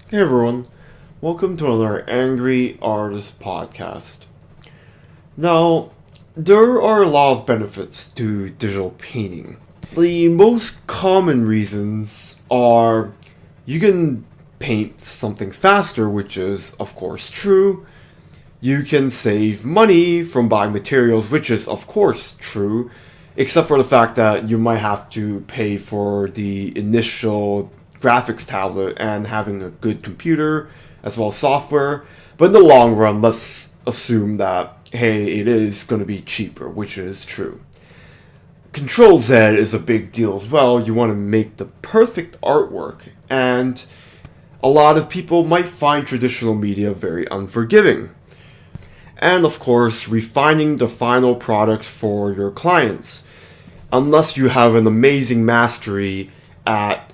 Hey everyone, welcome to another Angry Artist podcast. Now, there are a lot of benefits to digital painting. The most common reasons are you can paint something faster, which is, of course, true. You can save money from buying materials, which is, of course, true, except for the fact that you might have to pay for the initial graphics tablet and having a good computer as well as software. But in the long run, let's assume that, hey, it is going to be cheaper, which is true. Control Z is a big deal as well. You want to make the perfect artwork, and a lot of people might find traditional media very unforgiving. And of course, refining the final product for your clients. Unless you have an amazing mastery at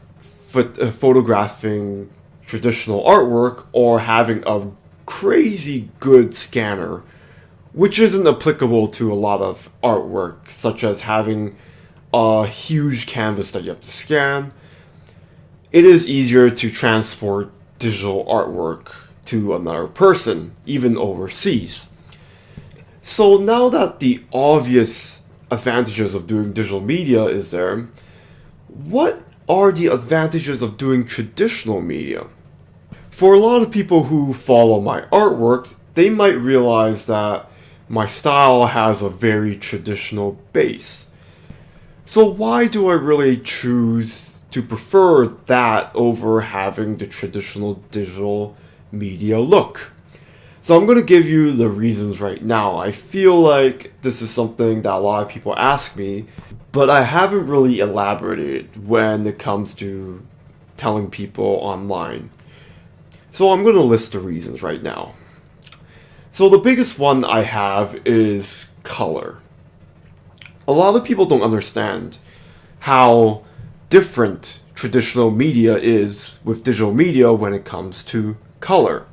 photographing traditional artwork or having a crazy good scanner, which isn't applicable to a lot of artwork, such as having a huge canvas that you have to scan. It is easier to transport digital artwork to another person, even overseas. So now that the obvious advantages of doing digital media is there, what are the advantages of doing traditional media? For a lot of people who follow my artwork, they might realize that my style has a very traditional base. So why do I really choose to prefer that over having the traditional digital media look? So I'm going to give you the reasons right now. I feel like this is something that a lot of people ask me, but I haven't really elaborated when it comes to telling people online. So I'm going to list the reasons right now. So the biggest one I have is color. A lot of people don't understand how different traditional media is with digital media when it comes to color.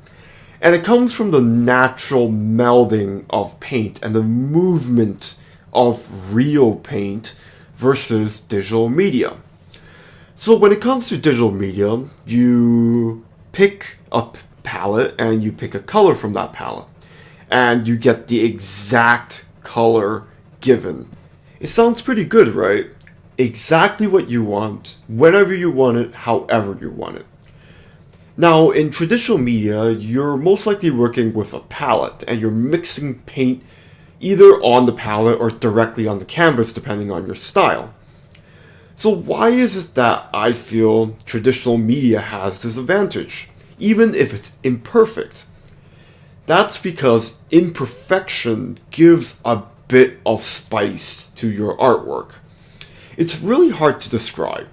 And it comes from the natural melding of paint and the movement of real paint versus digital media. So when it comes to digital media, you pick a palette and you pick a color from that palette. And you get the exact color given. It sounds pretty good, right? Exactly what you want, whenever you want it, however you want it. Now, in traditional media, you're most likely working with a palette, and you're mixing paint either on the palette or directly on the canvas, depending on your style. So why is it that I feel traditional media has this advantage, even if it's imperfect? That's because imperfection gives a bit of spice to your artwork. It's really hard to describe.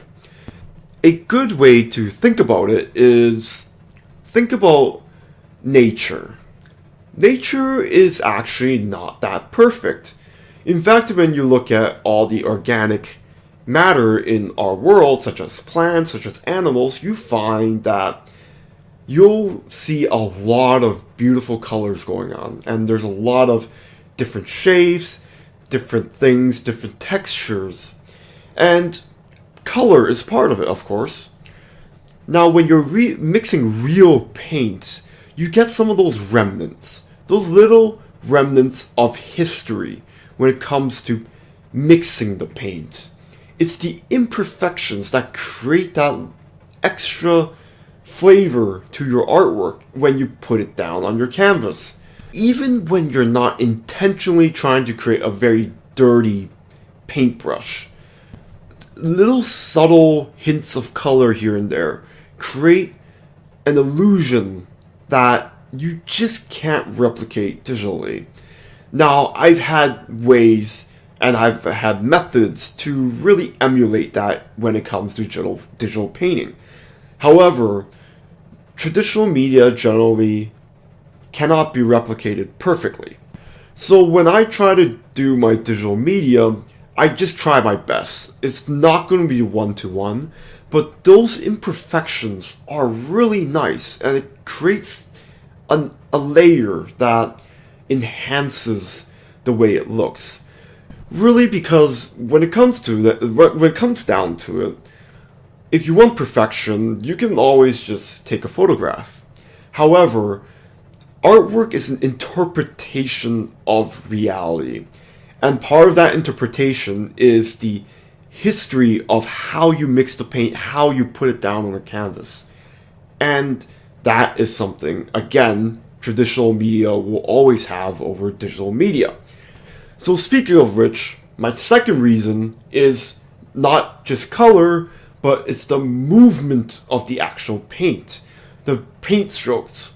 A good way to think about it is think about nature. Nature is actually not that perfect. In fact, when you look at all the organic matter in our world, such as plants, such as animals, you find that you'll see a lot of beautiful colors going on. And there's a lot of different shapes, different things, different textures. And color is part of it, of course. Now, when you're mixing real paint, you get some of those remnants, those little remnants of history when it comes to mixing the paint. It's the imperfections that create that extra flavor to your artwork when you put it down on your canvas. Even when you're not intentionally trying to create a very dirty paintbrush, little subtle hints of color here and there create an illusion that you just can't replicate digitally. Now, I've had ways and I've had methods to really emulate that when it comes to digital painting. However, traditional media generally cannot be replicated perfectly. So when I try to do my digital media, I just try my best. It's not going to be one-to-one, but those imperfections are really nice, and it creates a layer that enhances the way it looks. Really, because when it comes down to it, If you want perfection, you can always just take a photograph. However, artwork is an interpretation of reality. And part of that interpretation is the history of how you mix the paint, how you put it down on a canvas. And that is something, again, traditional media will always have over digital media. So speaking of which, my second reason is not just color, but it's the movement of the actual paint, the paint strokes.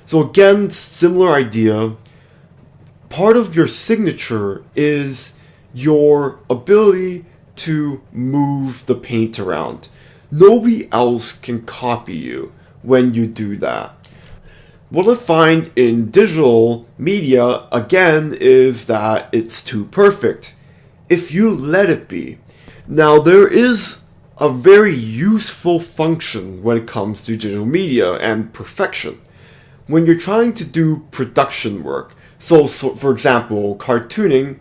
So again, similar idea. Part of your signature is your ability to move the paint around. Nobody else can copy you when you do that. What I find in digital media, again, is that it's too perfect. If you let it be. Now, there is a very useful function when it comes to digital media and perfection. When you're trying to do production work, so for example, cartooning,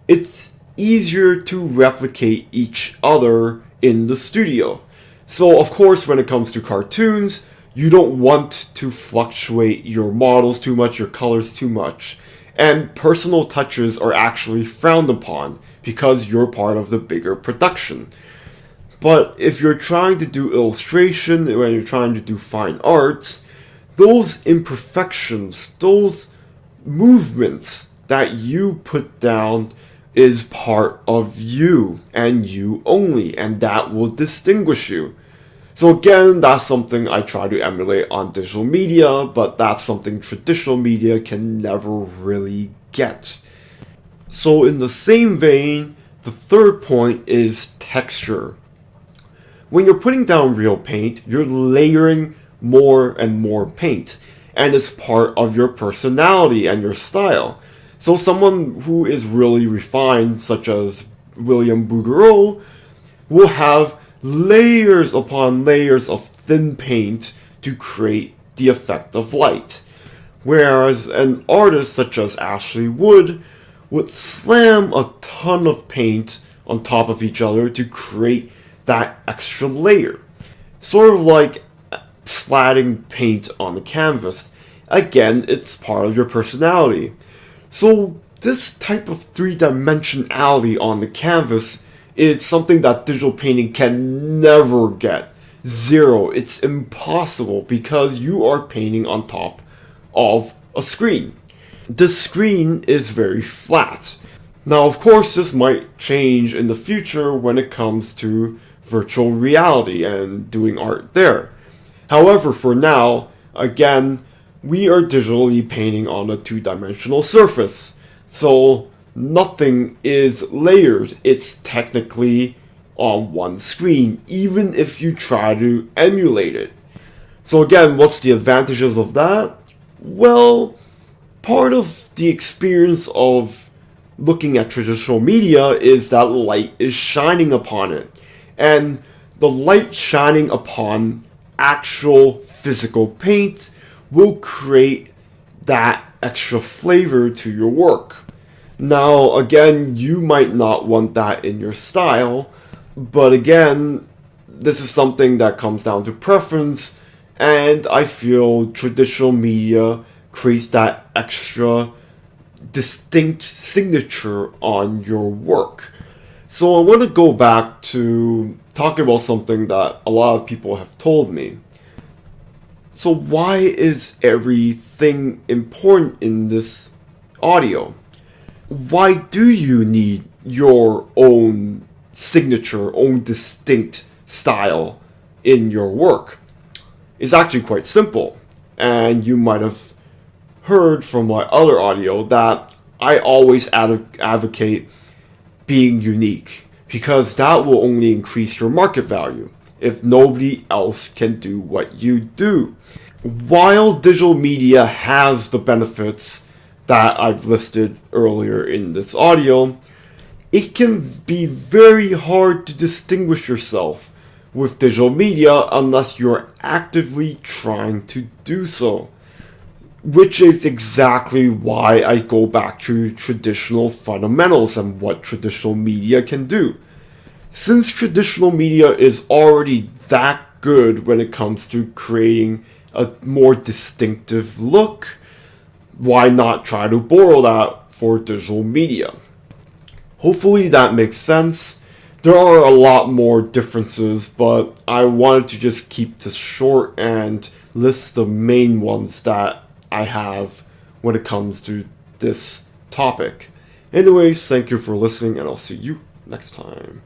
it's easier to replicate each other in the studio. So of course, when it comes to cartoons, you don't want to fluctuate your models too much, your colors too much. And personal touches are actually frowned upon because you're part of the bigger production. But if you're trying to do illustration, when you're trying to do fine arts, those imperfections, those movements that you put down is part of you and you only, and that will distinguish you. So again, that's something I try to emulate on digital media, but that's something traditional media can never really get. So in the same vein, the third point is texture. When you're putting down real paint, you're layering more and more paint, and it's part of your personality and your style. So someone who is really refined, such as William Bouguereau, will have layers upon layers of thin paint to create the effect of light. Whereas an artist such as Ashley Wood would slam a ton of paint on top of each other to create that extra layer. Sort of like splatting paint on the canvas. Again, it's part of your personality. So this type of three-dimensionality on the canvas is something that digital painting can never get. Zero. It's impossible because you are painting on top of a screen. The screen is very flat. Now, of course, this might change in the future when it comes to virtual reality and doing art there. However, for now, again, we are digitally painting on a two-dimensional surface. So nothing is layered. It's technically on one screen, even if you try to emulate it. So again, what's the advantages of that? Well, part of the experience of looking at traditional media is that light is shining upon it. And the light shining upon actual physical paint will create that extra flavor to your work. Now, again, you might not want that in your style, but again, this is something that comes down to preference, and I feel traditional media creates that extra distinct signature on your work. So I want to go back to talking about something that a lot of people have told me. So why is everything important in this audio? Why do you need your own signature, own distinct style in your work? It's actually quite simple. And you might have heard from my other audio that I always advocate being unique, because that will only increase your market value if nobody else can do what you do. While digital media has the benefits that I've listed earlier in this audio, it can be very hard to distinguish yourself with digital media unless you're actively trying to do so. Which is exactly why I go back to traditional fundamentals and what traditional media can do. Since traditional media is already that good when it comes to creating a more distinctive look, why not try to borrow that for digital media? Hopefully that makes sense. There are a lot more differences, but I wanted to just keep this short and list the main ones that I have when it comes to this topic. Anyways, thank you for listening, and I'll see you next time.